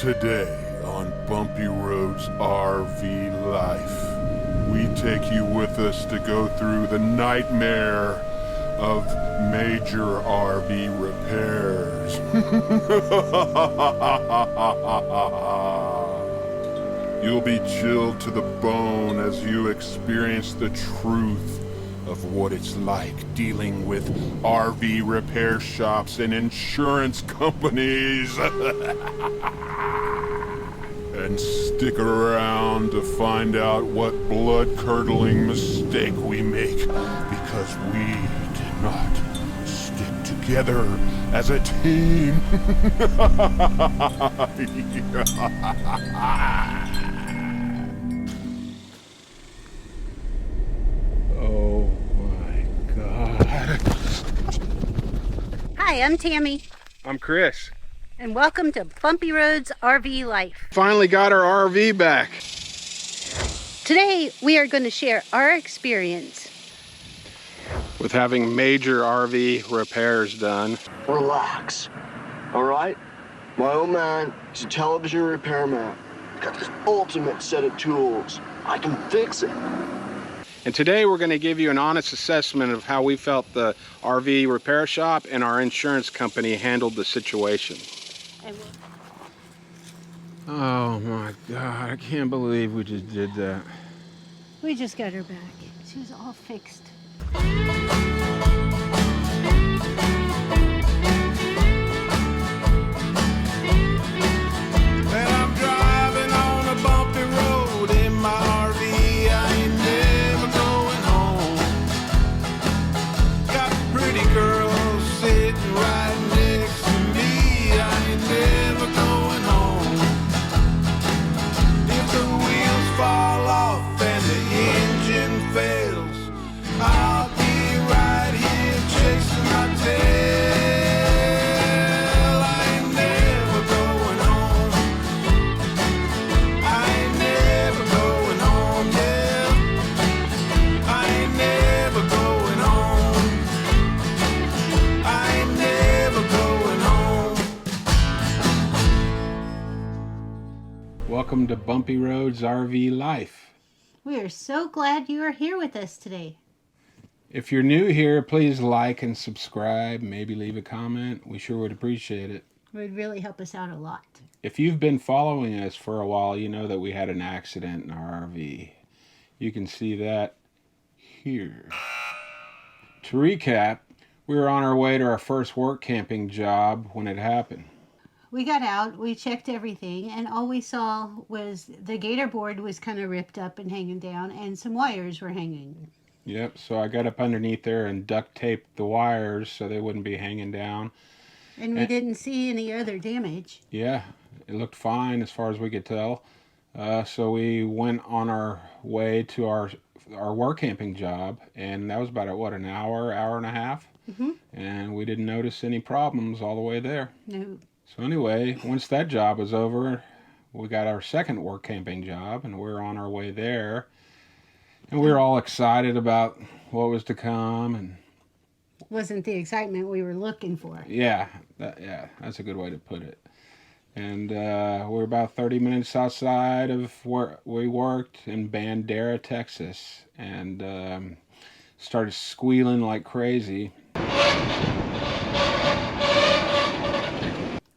Today on Bumpy Road's RV Life, we take you with us to go through the nightmare of major RV repairs. You'll be chilled to the bone as you experience the truth of what it's like dealing with RV repair shops and insurance companies. And stick around to find out what blood-curdling mistake we make because we did not stick together as a team. Oh my God. Hi, I'm Tammy, I'm Chris. and welcome to Bumpy Road's RV Life. Finally got our RV back. Today, we are going to share our experience. With having major RV repairs done. Relax, all right? My old man is a television repairman. Got this ultimate set of tools. I can fix it. And today we're going to give you an honest assessment of how we felt the RV repair shop and our insurance company handled the situation. Oh my God, I can't believe we just did that. We just got her back. She was all fixed. Well, I'm driving on a bumpy road in my RV. I ain't never going home. Got a pretty girl sitting right next to me. I ain't never going home. If the wheels fall off and the engine fails, I'll be right here chasing my tail. I ain't never going home. I ain't never going home, yeah. I ain't never going home. I ain't never going home. Welcome to Bumpy Road's RV Life. We are so glad you are here with us today. If you're new here, please like and subscribe, maybe leave a comment. We sure would appreciate it. It would really help us out a lot. If you've been following us for a while, you know that we had an accident in our RV. You can see that here. To recap, we were on our way to our first work camping job when it happened. We got out, we checked everything, and all we saw was the gator board was kind of ripped up and hanging down, and some wires were hanging. Yep, so I got up underneath there and duct taped the wires so they wouldn't be hanging down. And we didn't see any other damage. Yeah, it looked fine as far as we could tell. So we went on our way to our work camping job, and that was about, an hour and a half. Mm-hmm. And we didn't notice any problems all the way there. No. So anyway, once that job was over, we got our second work camping job, and we were on our way there. And we were all excited about what was to come, and Wasn't the excitement we were looking for. yeah, that's a good way to put it. And we're about 30 minutes outside of where we worked in Bandera, Texas, and started squealing like crazy.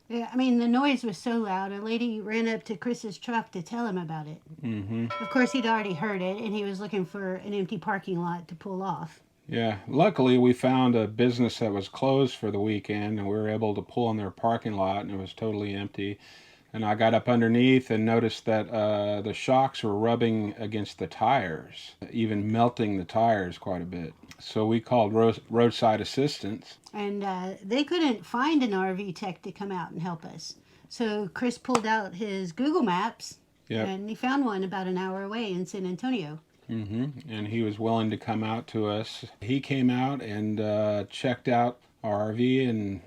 Yeah, I mean, the noise was so loud, a lady ran up to Chris's truck to tell him about it. Mm-hmm. Of course, he'd already heard it, and he was looking for an empty parking lot to pull off. Yeah, luckily we found a business that was closed for the weekend, and we were able to pull in their parking lot, and it was totally empty. And I got up underneath and noticed that the shocks were rubbing against the tires, even melting the tires quite a bit. So we called Roadside Assistance. And they couldn't find an RV tech to come out and help us. So Chris pulled out his Google Maps, Yep. and he found one about an hour away in San Antonio. Mm-hmm. And he was willing to come out to us. He came out and checked out our RV and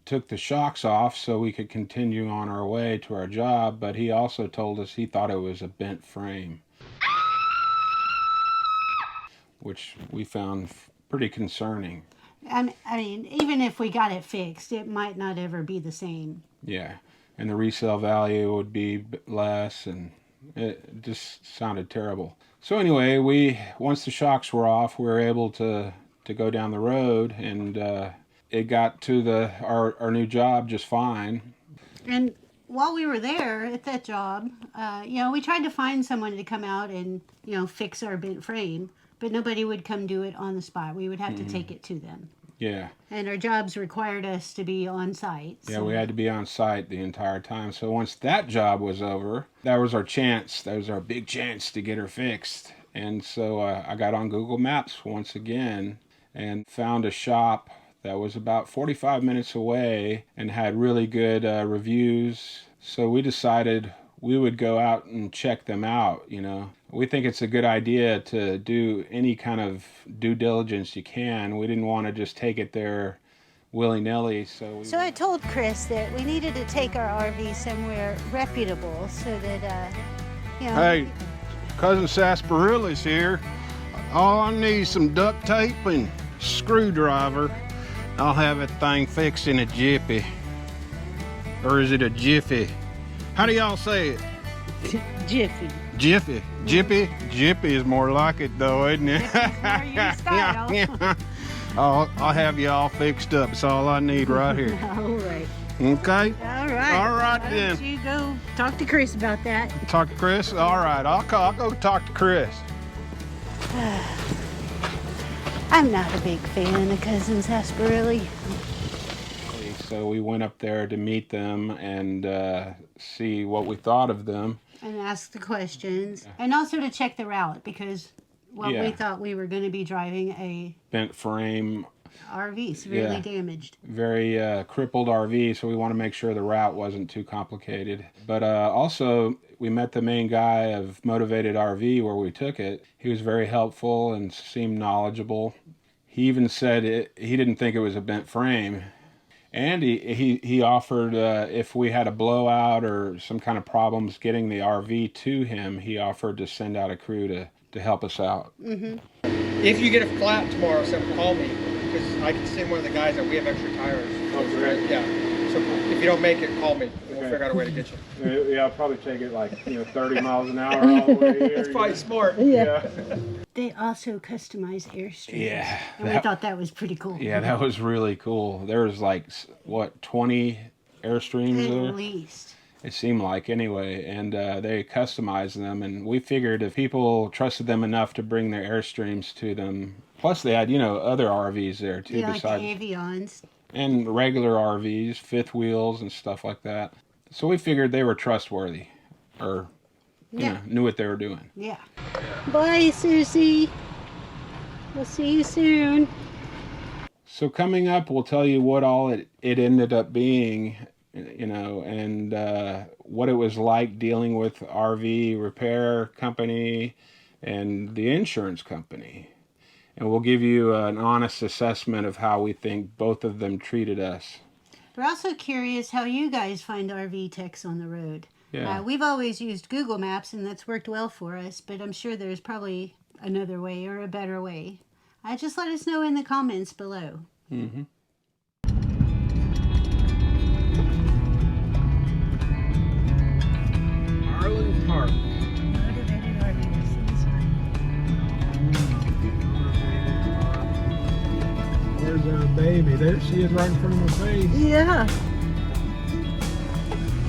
took the shocks off so we could continue on our way to our job, but he also told us he thought it was a bent frame, which we found pretty concerning. I mean, even if we got it fixed, it might not ever be the same. Yeah, and the resale value would be less, and it just sounded terrible. So anyway, once the shocks were off, we were able to go down the road, and it got to our new job just fine. And while we were there at that job, we tried to find someone to come out and, fix our bent frame, but nobody would come do it on the spot. We would have to take it to them. Yeah. And our jobs required us to be on site. Yeah, we had to be on site the entire time. So once that job was over, that was our chance. That was our big chance to get her fixed. And so I got on Google Maps once again and found a shop that was about 45 minutes away and had really good reviews. So we decided we would go out and check them out, We think it's a good idea to do any kind of due diligence you can. We didn't want to just take it there willy-nilly. So I told Chris that we needed to take our RV somewhere reputable so that, Hey, Cousin Sassparrilly's here. All I need is some duct tape and screwdriver. I'll have that thing fixed in a jiffy. Or is it a jiffy? How do y'all say it? Jiffy. Jiffy. Jiffy? Jiffy is more like it though, isn't it? More your style. I'll have you all fixed up. It's all I need right here. All right. Okay? All right. All right Why then. don't you go talk to Chris about that? Talk to Chris? All right, I'll go talk to Chris. I'm not a big fan of Cousin Sassparrilly. So we went up there to meet them and see what we thought of them. And ask the questions. And also to check the route because we thought we were going to be driving a Bent frame, RV, severely damaged. very crippled RV, so we want to make sure the route wasn't too complicated. But also, we met the main guy of Motivated RV where we took it. He was very helpful and seemed knowledgeable. He even said he didn't think it was a bent frame. And he offered, if we had a blowout or some kind of problems getting the RV to him, he offered to send out a crew to help us out. Mm-hmm. If you get a flat tomorrow, call me, because I can send one of the guys that we have extra tires. Oh, great. Yeah. So if you don't make it, call me, and we'll figure out a way to get you. Yeah, I'll probably take it 30 miles an hour all the way here. That's probably smart. Yeah. They also customize Airstreams. Yeah. And we thought that was pretty cool. Yeah, that was really cool. There was 20 Airstreams there? At least. It seemed like anyway, and they customized them, and we figured if people trusted them enough to bring their Airstreams to them, plus they had, other RVs there too, Yeah, besides, like the Avions. and regular RVs, fifth wheels and stuff like that. So we figured they were trustworthy, or knew what they were doing. Yeah. Bye, Susie. We'll see you soon. So coming up, we'll tell you what all it ended up being, and what it was like dealing with RV repair company and the insurance company. And we'll give you an honest assessment of how we think both of them treated us. We're also curious how you guys find RV techs on the road. Yeah. We've always used Google Maps, and that's worked well for us, but I'm sure there's probably another way or a better way. Just let us know in the comments below. Mm-hmm. Arlen Park. There's our baby. There she is right in front of my face. Yeah.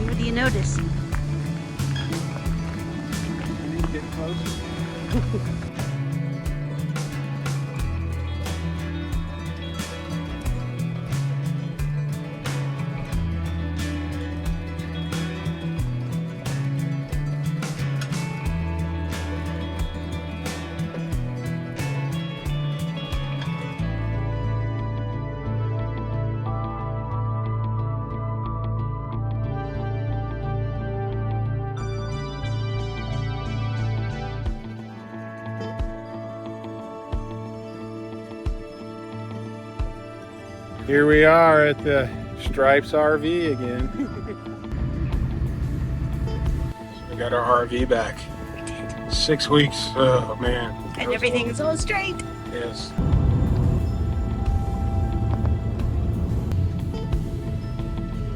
What do you notice? Get close. Here we are at the Stripes RV again. We got our RV back. 6 weeks. Oh man. And everything's all straight. Yes.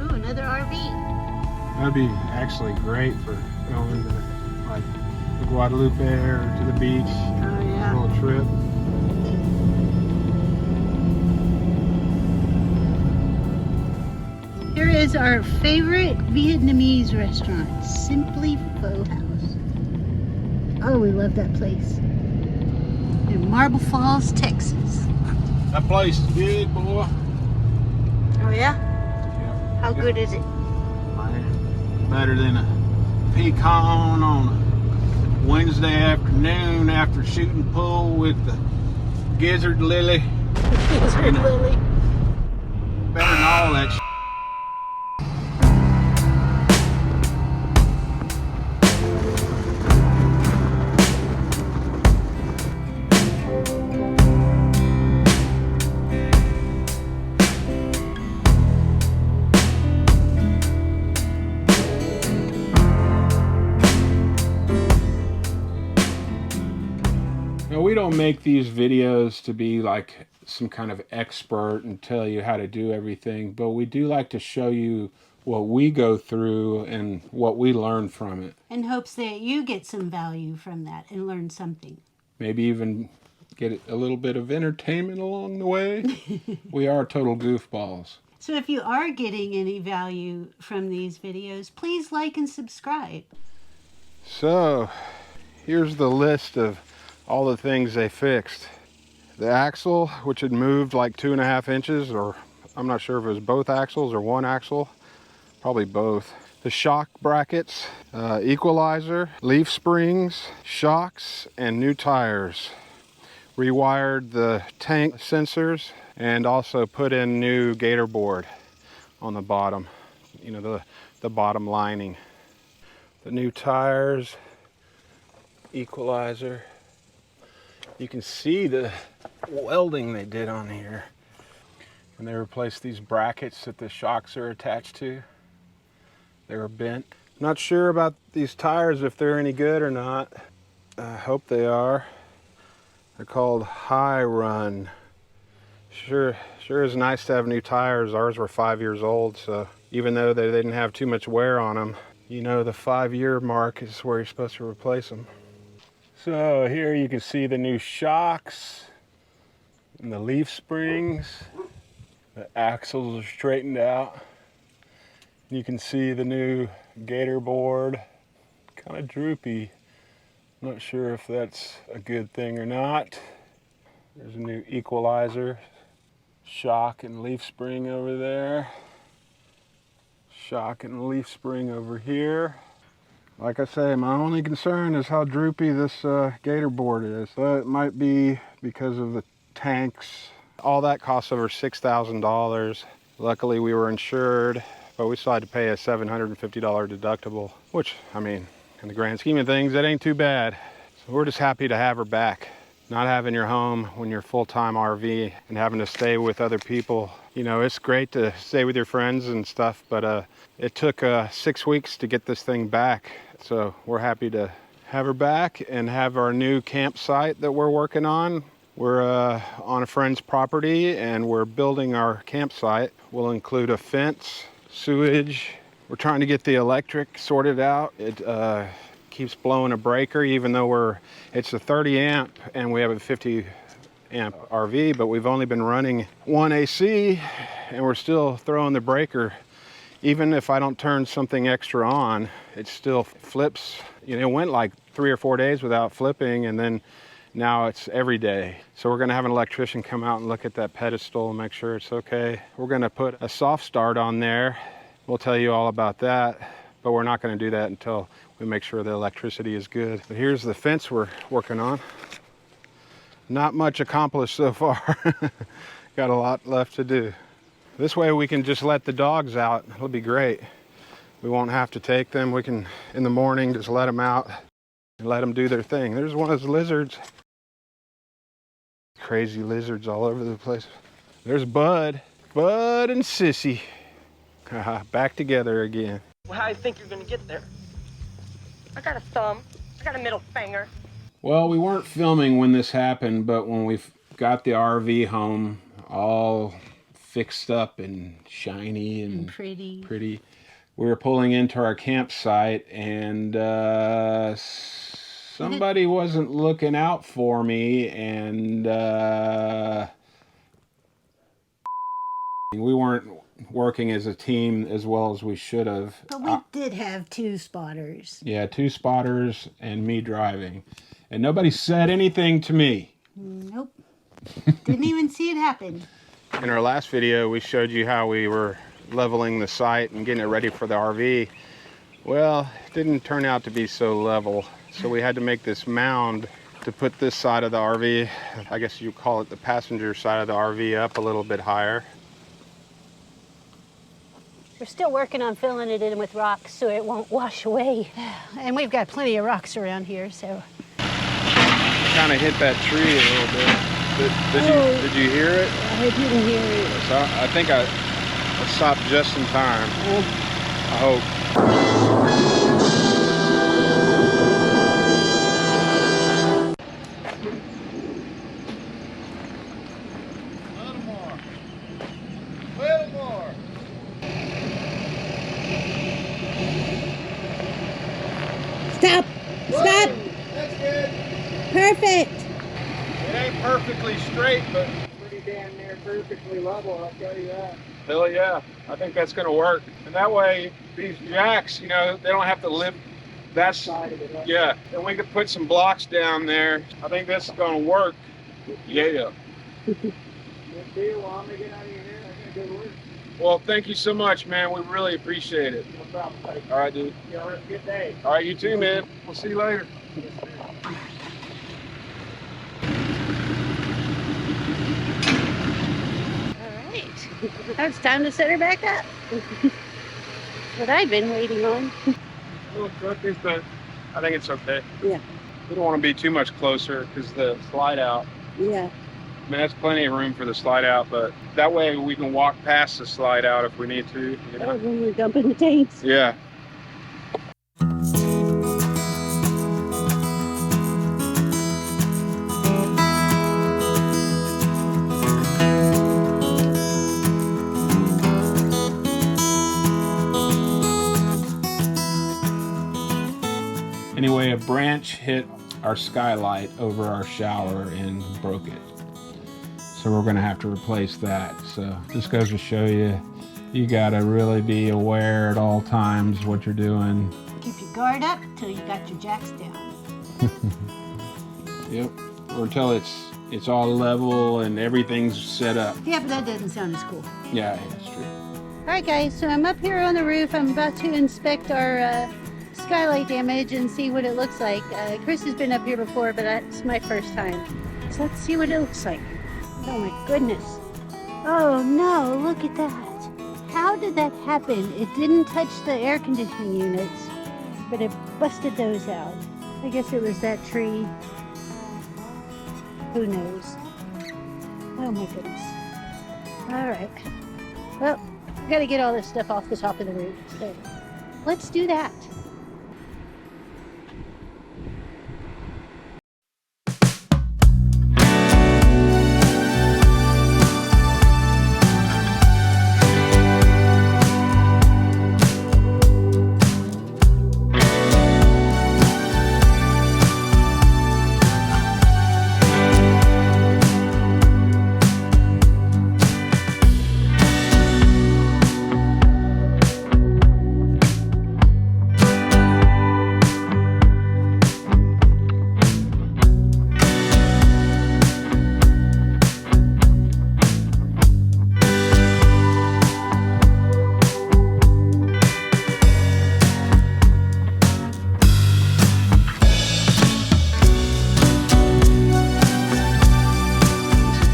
Ooh, another RV. That'd be actually great for going to like the Guadalupe or to the beach. Oh, yeah. A little trip. Here is our favorite Vietnamese restaurant, Simply Pho House. Oh, we love that place. In Marble Falls, Texas. That place is good, boy. Oh, yeah? Yeah. How good is it? Man, better than a pecan on a Wednesday afternoon after shooting pool with the gizzard lily. Gizzard lily. Better than all that shit. Now, we don't make these videos to be like some kind of expert and tell you how to do everything, but we do like to show you what we go through and what we learn from it. In hopes that you get some value from that and learn something. Maybe even get a little bit of entertainment along the way. We are total goofballs. So if you are getting any value from these videos, please like and subscribe. So, here's the list of all the things they fixed. The axle, which had moved like 2.5 inches, or I'm not sure if it was both axles or one axle, probably both. The shock brackets, equalizer, leaf springs, shocks, and new tires. Rewired the tank sensors and also put in new gator board on the bottom, you know, the bottom lining. The new tires, equalizer. You can see the welding they did on here when they replaced these brackets that the shocks are attached to. They were bent. Not sure about these tires, if they're any good or not. I hope they are. They're called High Run. Sure is nice to have new tires. Ours were 5 years old, so even though they didn't have too much wear on them, you know, the 5-year mark is where you're supposed to replace them. So here you can see the new shocks and the leaf springs. The axles are straightened out. You can see the new gator board, kind of droopy. Not sure if that's a good thing or not. There's a new equalizer, shock and leaf spring over there. Shock and leaf spring over here. Like I say, my only concern is how droopy this gator board is. But it might be because of the tanks. All that costs over $6,000. Luckily we were insured, but we still had to pay a $750 deductible, which, I mean, in the grand scheme of things, that ain't too bad. So we're just happy to have her back. Not having your home when you're full-time RV and having to stay with other people. You know, it's great to stay with your friends and stuff, but it took 6 weeks to get this thing back. So we're happy to have her back and have our new campsite that we're working on. We're on a friend's property and we're building our campsite. We'll include a fence, sewage. We're trying to get the electric sorted out. It keeps blowing a breaker, even though it's a 30 amp and we have a 50 amp RV, but we've only been running one AC and we're still throwing the breaker. Even if I don't turn something extra on, it still flips. You know, it went like 3 or 4 days without flipping, and then now it's every day. So we're gonna have an electrician come out and look at that pedestal and make sure it's okay. We're gonna put a soft start on there. We'll tell you all about that, but we're not gonna do that until we make sure the electricity is good. But here's the fence we're working on. Not much accomplished so far. Got a lot left to do. This way we can just let the dogs out. It'll be great. We won't have to take them. We can, in the morning, just let them out and let them do their thing. There's one of those lizards. Crazy lizards all over the place. There's Bud. Bud and Sissy. Back together again. Well, how do you think you're gonna get there? I got a thumb. I got a middle finger. Well, we weren't filming when this happened, but when we got the RV home, all fixed up and shiny and pretty. we were pulling into our campsite, and somebody wasn't looking out for me, and we weren't working as a team as well as we should have. But we did have 2 spotters. Yeah, 2 spotters and me driving. And nobody said anything to me. Nope. Didn't even see it happen. In our last video, we showed you how we were leveling the site and getting it ready for the RV. Well, it didn't turn out to be so level. So we had to make this mound to put this side of the RV, I guess you call it the passenger side of the RV, up a little bit higher. We're still working on filling it in with rocks so it won't wash away. And we've got plenty of rocks around here, so. Kind of hit that tree a little bit. Did you hear it? I didn't hear it. So I think I stopped just in time. I hope. Stop! Stop! That's good. Perfect! It ain't perfectly straight, but Pretty damn near perfectly level, I'll tell you that. hell yeah, I think that's gonna work. And that way, these jacks, you know, they don't have to lift that Side of it up. yeah. And we could put some blocks down there. I think that's gonna work. Yeah. Good deal. Well, I'm gonna get out of your hair. I'm gonna go to work. Well, thank you so much, man. We really appreciate it. No problem. Buddy. All right, dude. You have a good day. All right, you too, man. We'll see you later. All right. Now it's time to set her back up. What I've been waiting on. Little crook is, but I think it's okay. Yeah. We don't want to be too much closer because the slide out. Yeah. I mean, that's plenty of room for the slide out, but that way we can walk past the slide out if we need to. You know? When we're dumping the tanks. Yeah. Anyway, a branch hit our skylight over our shower and broke it. So we're gonna have to replace that. So this goes to show you, you gotta really be aware at all times what you're doing. Keep your guard up till you got your jacks down. Yep. Or until it's all level and everything's set up. Yeah, but that doesn't sound as cool. Yeah, that's true. All right, guys, so I'm up here on the roof. I'm about to inspect our skylight damage and see what it looks like. Chris has been up here before, but that's my first time. So let's see what it looks like. Oh my goodness. Oh no, look at that. How did that happen? It didn't touch the air conditioning units, but it busted those out. I guess it was that tree. Who knows? Oh my goodness. All right. Well, we gotta get all this stuff off the top of the roof. So let's do that.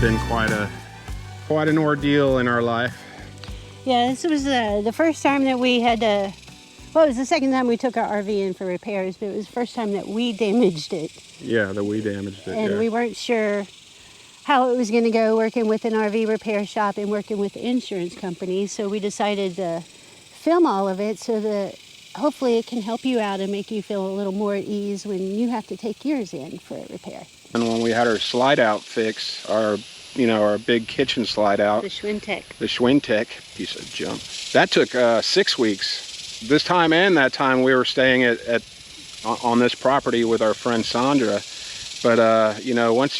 Been quite an ordeal in our life. Yeah, this was the first time that we had to, well, it was the second time we took our RV in for repairs, but it was the first time that we damaged it. Yeah, that we damaged it. And yeah. we weren't sure how it was going to go working with an RV repair shop and working with the insurance company. So we decided to film all of it so that hopefully it can help you out and make you feel a little more at ease when you have to take yours in for a repair. And when we had our slide out fix, our big kitchen slide out, The Schwintek. the Schwintek piece of junk, that took 6 weeks. This time and that time we were staying on this property with our friend Sandra. But, you know, once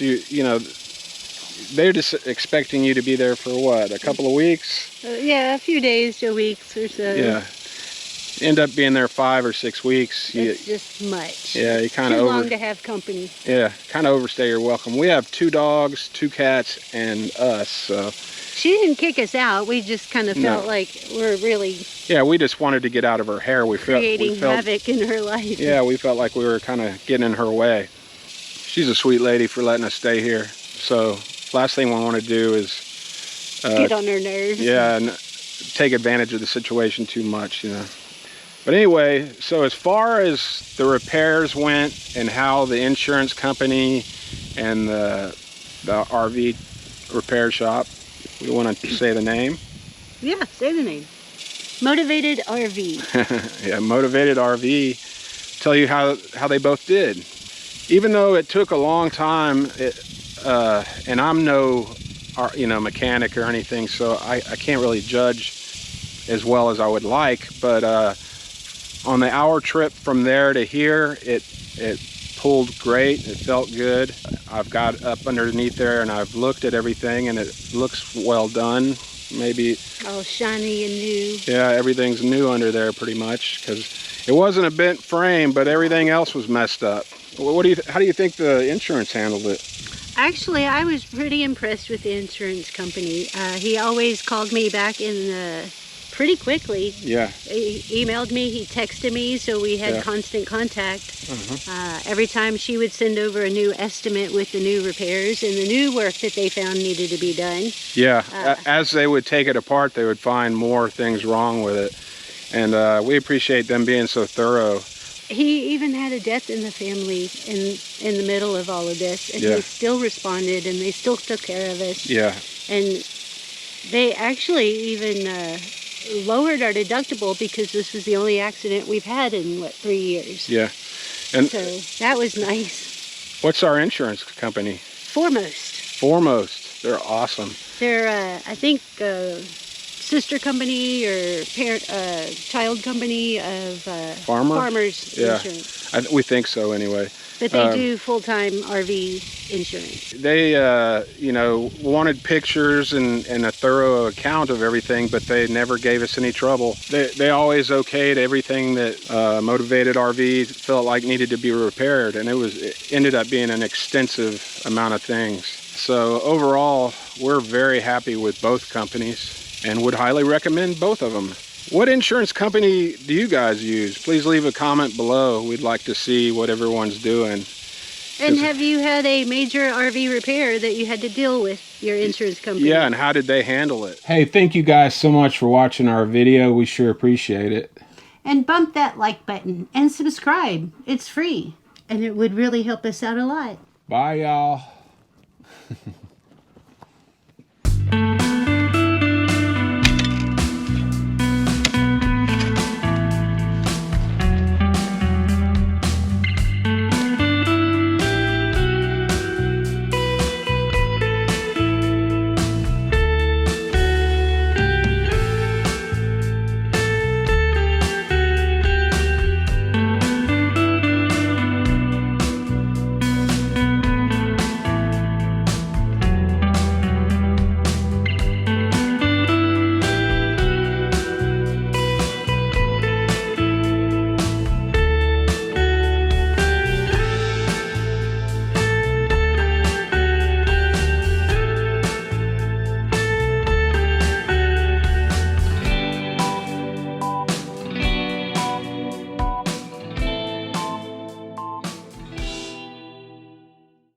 they're just expecting you to be there for what, a couple of weeks? Yeah, a few days to weeks or so. Yeah. End up being there 5 or 6 weeks. It's just much. Yeah, you kind of too long to have company. Yeah, kind of overstay your welcome. We have 2 dogs, 2 cats, and us. So she didn't kick us out. We just kind of felt like we're really we just wanted to get out of her hair. We felt havoc in her life. Yeah, we felt like we were kind of getting in her way. She's a sweet lady for letting us stay here. So last thing we want to do is get on her nerves. Yeah, and take advantage of the situation too much, you know. But anyway, so as far as the repairs went and how the insurance company and the RV repair shop, we want to say the name? Yeah, say the name. Motivated RV. Yeah, Motivated RV. Tell you how they both did. Even though it took a long time, and I'm no mechanic or anything, so I can't really judge as well as I would like, but on the hour trip from there to here, it pulled great. It felt good. I've got up underneath there and I've looked at everything and it looks well done. Maybe all shiny and new. Yeah, everything's new under there pretty much, because it wasn't a bent frame, but everything else was messed up. How do you think the insurance handled it? Actually, I was pretty impressed with the insurance company. He always called me back in pretty quickly. Yeah. He emailed me, he texted me, so we had constant contact. Every time she would send over a new estimate with the new repairs and the new work that they found needed to be done. Yeah, as they would take it apart, they would find more things wrong with it. And we appreciate them being so thorough. He even had a death in the family in the middle of all of this, and they still responded and they still took care of us. Yeah. And they actually even lowered our deductible because this was the only accident we've had in 3 years. Yeah. And so that was nice. What's our insurance company? Foremost. They're awesome. They're I think sister company or parent child company of Farmers Insurance. We think so anyway. But they do full-time RV insurance. They wanted pictures and a thorough account of everything, but they never gave us any trouble. They always okayed everything that Motivated RV felt like needed to be repaired, and it ended up being an extensive amount of things. So overall, we're very happy with both companies and would highly recommend both of them. What insurance company do you guys use? Please leave a comment below. We'd like to see what everyone's doing. And have you had a major RV repair that you had to deal with your insurance company? Yeah, and how did they handle it? Hey, thank you guys so much for watching our video. We sure appreciate it. And bump that like button and subscribe. It's free. And it would really help us out a lot. Bye, y'all.